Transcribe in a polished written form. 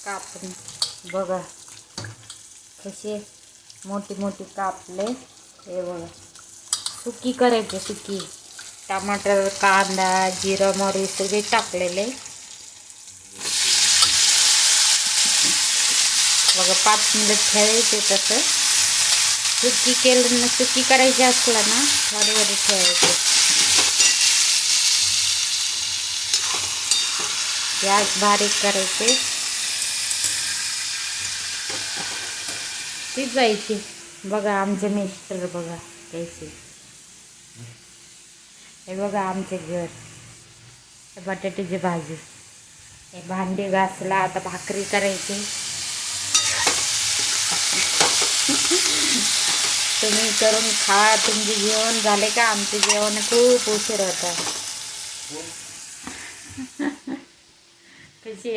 कापून बघा कसे मोठी मोठी कापले. हे बघा सुकी करायचे, सुकी टमाटर कांदा जिरं मोहरी सगळे टाकलेले. बघा 5 मिनिट ठेवायचे. तसं सुकी केलं ना, सुकी करायची असलं ना वाडी ठेवायचे. गॅस बारीक करायचे, शिजवायची. बघा आमचे मिस्टर बघा कैसे. हे बघा आमचे घर. बटाट्याची भाजी. हे भांडी घासला, आता भाकरी करायची. तुम्ही करून खा. तुमचे जेवण झाले का? आमचे जेवण खूप उशीर होता. कशी